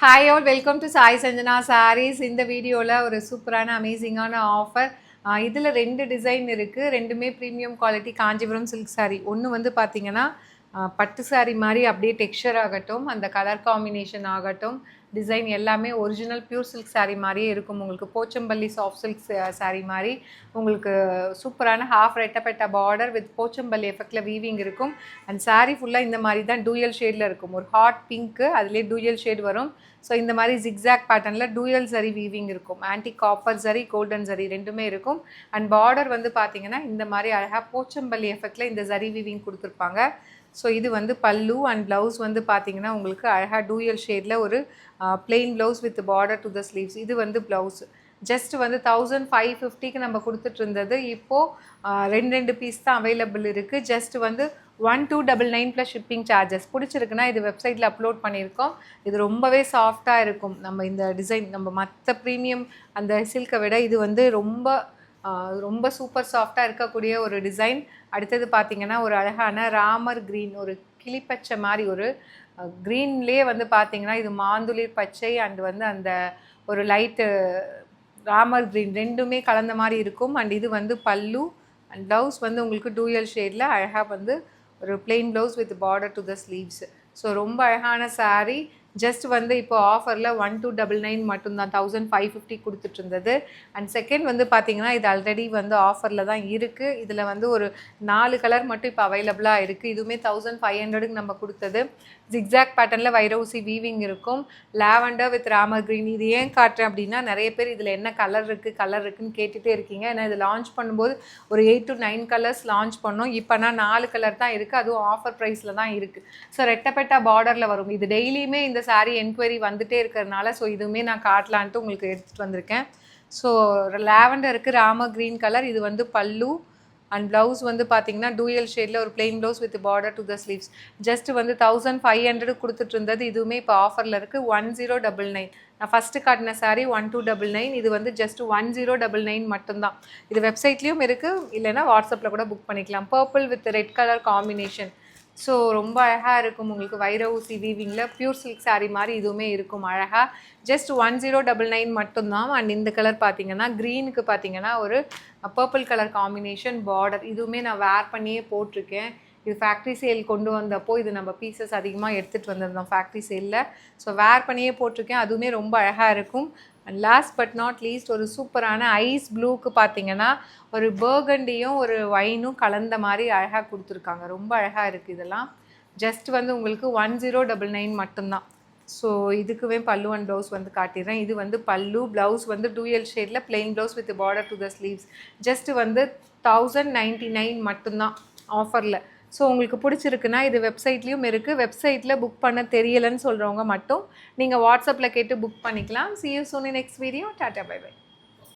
Hi all, welcome to Sai Sanjana sarees. இந்த வீடியோவில் ஒரு சூப்பரான அமேசிங்கான ஆஃபர். இதில் 2 டிசைன் இருக்குது. ரெண்டுமே premium quality Kanchipuram silk sari. ஒன்று வந்து பார்த்திங்கன்னா பட்டு சாரீ மாதிரி அப்படியே டெக்ஸ்சர் ஆகட்டும், அந்த கலர் காம்பினேஷன் ஆகட்டும், டிசைன் எல்லாமே ஒரிஜினல் பியூர் சில்க் சாரீ மாதிரியே இருக்கும். உங்களுக்கு போச்சம்பள்ளி சாஃப்ட் சில்க் சாரீ மாதிரி உங்களுக்கு சூப்பரான ஹாஃப் ரெட்டப்பட்ட பார்டர் வித் போச்சம்பள்ளி எஃபெக்டில் வீவிங் இருக்கும். அண்ட் சாரீ ஃபுல்லாக இந்த மாதிரி தான் டூயல் ஷேடில் இருக்கும். ஒரு ஹாட் பிங்க்கு, அதுலேயே டூயல் ஷேட் வரும். ஸோ இந்த மாதிரி ஜிக்ஸாக் பேட்டர்னில் டூயல் சரி வீவிங் இருக்கும். ஆன்டி காப்பர் சரி, கோல்டன் சரி ரெண்டுமே இருக்கும். அண்ட் பார்டர் வந்து பார்த்திங்கன்னா இந்த மாதிரி அழகாக போச்சம்பள்ளி எஃபெக்டில் இந்த சரி வீவிங் கொடுத்துருப்பாங்க. ஸோ இது வந்து பல்லு. அண்ட் ப்ளவுஸ் வந்து பார்த்திங்கன்னா உங்களுக்கு அழகாக டூயல் ஷேடில் ஒரு plain blouse with border to the sleeves. இது வந்து ப்ளவுஸ். ஜஸ்ட் வந்து 1550க்கு நம்ம கொடுத்துட்டு இருந்தது. இப்போது 2 பீஸ் தான் அவைலபிள் இருக்குது. ஜஸ்ட் வந்து 1299 ப்ளஸ் ஷிப்பிங் சார்ஜஸ். பிடிச்சிருக்குன்னா இது வெப்சைட்டில் அப்லோட் பண்ணியிருக்கோம். இது ரொம்பவே சாஃப்டாக இருக்கும். நம்ம இந்த டிசைன் நம்ம மற்ற ப்ரீமியம் அந்த சில்கை விட இது வந்து ரொம்ப சூப்பர் சாஃப்டாக இருக்கக்கூடிய ஒரு டிசைன். அடுத்தது பார்த்திங்கன்னா ஒரு அழகான ராமர் க்ரீன், ஒரு கிளிப்பச்சை மாதிரி ஒரு க்ரீன்லேயே வந்து பார்த்திங்கன்னா இது மாந்துளிர் பச்சை அண்ட் வந்து அந்த ஒரு லைட்டு ராமர் க்ரீன் ரெண்டுமே கலந்த மாதிரி இருக்கும். அண்ட் இது வந்து பல்லு. அண்ட் ப்ளவுஸ் வந்து உங்களுக்கு டூயல் ஷேடில் அழகாக வந்து ஒரு plain blouse with border to the sleeves. So ரொம்ப அழகான சாரீ. ஜஸ்ட் வந்து இப்போ ஆஃபரில் 1299 மட்டும்தான், 1550 கொடுத்துட்டு இருந்தது. அண்ட் செகண்ட் வந்து பார்த்திங்கன்னா இது ஆல்ரெடி வந்து ஆஃபரில் தான் இருக்குது. இதில் வந்து ஒரு 4 கலர் மட்டும் இப்போ அவைலபிளாக இருக்குது. இதுவுமே 1500க்கு நம்ம கொடுத்தது. ஜிக்ஸாக் பேட்டர்னில் வைரவுசி வீவிங் இருக்கும். Lavender with Ramar green. இது ஏன் காட்டுறேன் அப்படின்னா நிறைய பேர் இதில் என்ன கலர் இருக்குன்னு கேட்டுகிட்டே இருக்கீங்க. ஏன்னா இது லான்ச் பண்ணும்போது ஒரு 8 to 9 கலர்ஸ் லான்ச் பண்ணோம். இப்போனா 4 கலர் தான் இருக்குது. அதுவும் ஆஃபர் ப்ரைஸில் தான் இருக்குது. ஸோ ரெட்டப்பெட்டா பார்டரில் வரும். இது டெய்லியுமே இந்த சாரீ என்கொயரி வந்துகிட்டே இருக்கிறதுனால ஸோ இதுவுமே நான் காட்டலான்ட்டு உங்களுக்கு எடுத்துகிட்டு வந்திருக்கேன். ஸோ லாவெண்டருக்கு ராமர் க்ரீன் கலர். இது வந்து பல்லு. அண்ட் ப்ளவுஸ் வந்து பார்த்திங்கன்னா டூயல் ஷேடில் ஒரு plain blouse with border to the sleeves. Just வந்து 1500 கொடுத்துட்டு இருந்தது. இதுவுமே இப்போ ஆஃபரில் இருக்குது 1099. நான் ஃபஸ்ட்டு காட்டின சாரீ 1299. இது வந்து ஜஸ்ட் 1099 மட்டும்தான். இது வெப்சைட்லேயும் இருக்குது, இல்லைனா வாட்ஸ்அப்பில் கூட புக் பண்ணிக்கலாம். Purple with red colour combination. So ரொம்ப அழகாக இருக்கும். உங்களுக்கு வைரவுசி வீவிங்கில் பியூர் சில்க் சாரீ மாதிரி இதுவுமே இருக்கும் அழகாக. ஜஸ்ட் 1099 மட்டும்தான். அண்ட் இந்த கலர் பார்த்திங்கன்னா க்ரீனுக்கு பார்த்திங்கன்னா ஒரு பர்பிள் கலர் காம்பினேஷன் பார்டர். இதுவுமே நான் வேர் பண்ணியே போட்டிருக்கேன். இது ஃபேக்ட்ரி சேல் கொண்டு வந்தப்போ இது நம்ம பீசஸ் அதிகமாக எடுத்துகிட்டு வந்திருந்தோம் ஃபேக்ட்ரி சேலில். ஸோ வேர் பண்ணியே போட்டிருக்கேன். அதுவுமே ரொம்ப அழகாக இருக்கும். And last but not least ஒரு சூப்பரான ஐஸ் ப்ளூக்கு பார்த்திங்கன்னா ஒரு பர்கண்டியும் ஒரு வைனும் கலந்த மாதிரி அழகாக கொடுத்துருக்காங்க. ரொம்ப அழகாக இருக்குது இதெல்லாம். ஜஸ்ட் வந்து உங்களுக்கு 1099 மட்டும்தான். ஸோ இதுக்குவே பல்லு அண்ட் ப்ளவுஸ் வந்து காட்டிடுறேன். இது வந்து பல்லு. ப்ளவுஸ் வந்து டூயல் ஷேடில் plain blouse with border to the sleeves. Just வந்து 1099 மட்டும்தான் ஆஃபரில். ஸோ உங்களுக்கு பிடிச்சிருக்குன்னா இது வெப்சைட்லேயும் இருக்குது. வெப்சைட்டில் புக் பண்ண தெரியலைன்னு சொல்கிறவங்க மட்டும் நீங்கள் வாட்ஸ்அப்பில் கேட்டு புக் பண்ணிக்கலாம். See you soon in next video. Tata, bye bye.